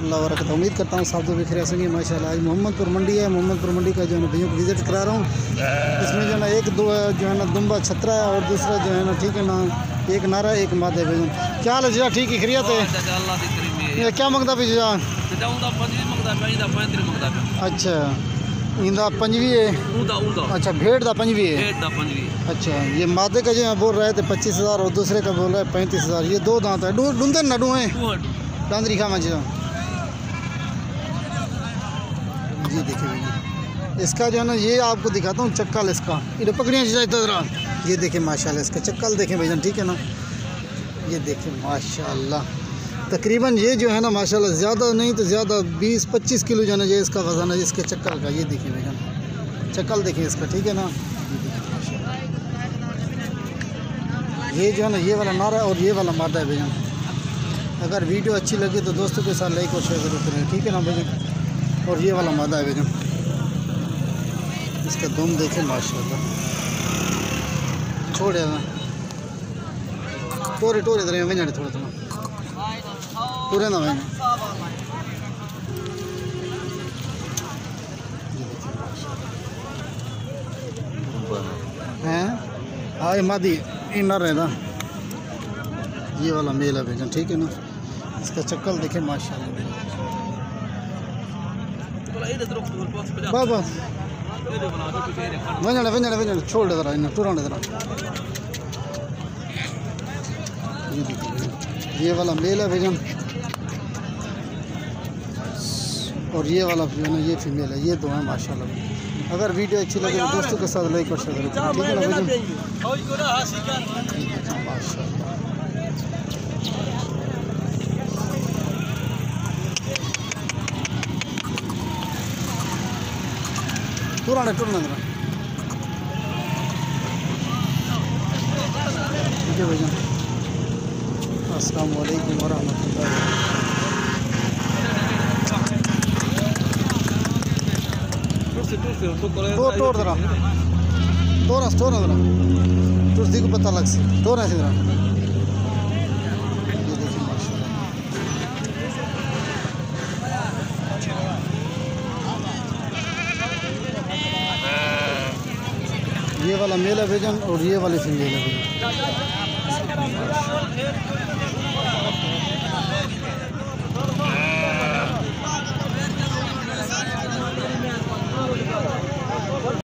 रहमतुल्लाहि व बरकातहू। उम्मीद करता हूँ सब तो बिखरे संगे माशाल्लाह। आज मोहम्मदपुर मंडी है, मोहम्मदपुर मंडी का जो है ना भैया को विज़िट करा रहा हूँ। इसमें जो है ना एक दो जो है ना दुम्बा छतरा है और दूसरा जो है ना ठीक है ना एक नारा एक मादे भैया। क्या हाल है जीजा, ठीक ही खरीत है? क्या मंगता पे जीजा? अच्छा इंदा 25 है। अच्छा भेड़ दा 25 है। अच्छा ये मादे का जो है बोल रहे थे 25,000 और दूसरे का बोल रहा है 35,000। ये दो दांत है, डूंदन ना डू है डांदरी खा मजा। जी देखिए भैया इसका जो है ना ये आपको दिखाता हूँ चक्कल इसका, इधर पकड़िया जरा। ये देखिए माशाल्लाह इसका चक्कल देखें भैया, ठीक है ना। ये देखिए माशाल्लाह तकरीबन ये जो है ना माशाल्लाह ज़्यादा नहीं तो ज़्यादा 20-25 किलो जो है ना ये इसका वज़न है इसके चक्कर का। ये देखिए भैया चक्कल देखिए इसका, ठीक है ना। ये जो है ना ये वाला नारा और ये वाला मादा है भैया। अगर वीडियो अच्छी लगे तो दोस्तों के साथ लाइक और शेयर जरूर करें, ठीक है ना भैया। और ये वाला मादा है भैया, इसका दुम देखें माशाल्लाह। छोड़े ना टोरे टोरे दे वञण थोड़ा थोड़ा टुरे ना वञण। हैं हाँ ये मादी इनर है ना, ये वाला मेल है भैया, ठीक है ना। इसका चक्कल देखे माशाल्लाह। बस वञण वञण वञण छोड़ जरा इन टुरण जरा। ये वाला मेल है भैया और ये वाला जो है ना ये फीमेल है। ये दो हैं माशाल्लाह। अगर वीडियो अच्छी लगे तो दोस्तों के साथ लाइक और शेयर करें, ठीक है ना भैया। माशाल्लाह टुराने टुरना जरा, ठीक है भैया। अस्सलाम वालेकुम वरहमतुल्लाह। तोड़ जरा तोड़ जरा तुलसी को पता लग से तोड़ ऐसे जरा। ये देखिए माशाल्लाह ये वाला मेल है भेजन और ये वाली फीमेल है भेजन।